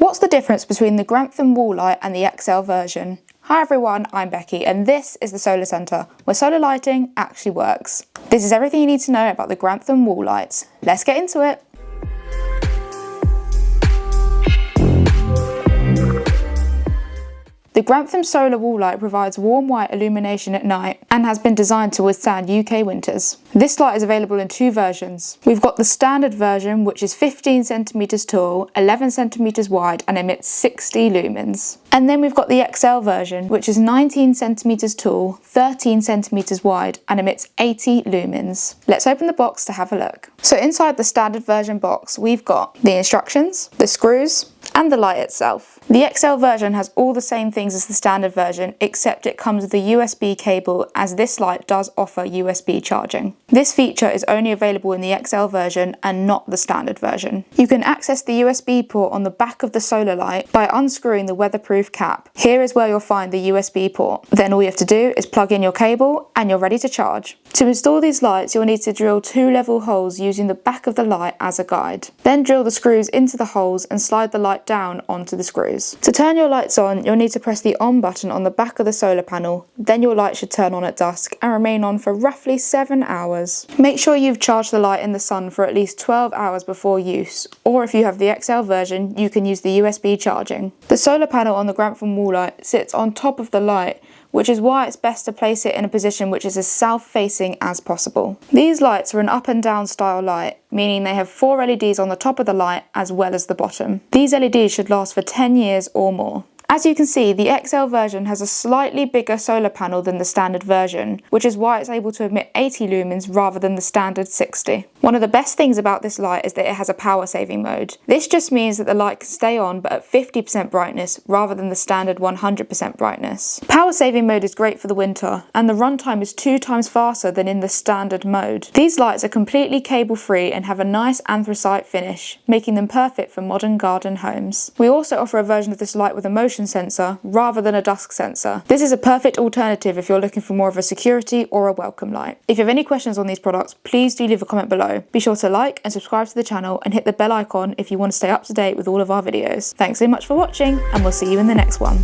What's the difference between the Grantham wall light and the XL version? Hi everyone, I'm Becky and this is the SolarCentre, where solar lighting actually works. This is everything you need to know about the Grantham wall lights. Let's get into it. The Grantham solar wall light provides warm white illumination at night and has been designed to withstand UK winters. This light is available in two versions. We've got the standard version, which is 15 centimeters tall, 11 centimeters wide and emits 60 lumens. And then we've got the XL version, which is 19 centimeters tall, 13 centimeters wide and emits 80 lumens. Let's open the box to have a look. So inside the standard version box, we've got the instructions, the screws, and the light itself. The XL version has all the same things as the standard version, except it comes with a USB cable, as this light does offer USB charging. This feature is only available in the XL version and not the standard version. You can access the USB port on the back of the solar light by unscrewing the weatherproof cap. Here is where you'll find the USB port. Then all you have to do is plug in your cable and you're ready to charge. To install these lights, you'll need to drill 2 level holes using the back of the light as a guide. Then drill the screws into the holes and slide the light down onto the screws. To turn your lights on, you'll need to press the on button on the back of the solar panel. Then your light should turn on at dusk and remain on for roughly 7 hours. Make sure you've charged the light in the sun for at least 12 hours before use, or if you have the XL version, you can use the USB charging. The solar panel on the Grantham wall light sits on top of the light, which is why it's best to place it in a position which is as south-facing as possible. These lights are an up and down style light, meaning they have 4 LEDs on the top of the light as well as the bottom. These LEDs should last for 10 years or more. As you can see, the XL version has a slightly bigger solar panel than the standard version, which is why it's able to emit 80 lumens rather than the standard 60. One of the best things about this light is that it has a power saving mode. This just means that the light can stay on but at 50% brightness rather than the standard 100% brightness. Power saving mode is great for the winter, and the runtime is 2 times faster than in the standard mode. These lights are completely cable free and have a nice anthracite finish, making them perfect for modern garden homes. We also offer a version of this light with a motion sensor rather than a dusk sensor. This is a perfect alternative if you're looking for more of a security or a welcome light. If you have any questions on these products, please do leave a comment below. Be sure to like and subscribe to the channel and hit the bell icon if you want to stay up to date with all of our videos. Thanks so much for watching, and we'll see you in the next one.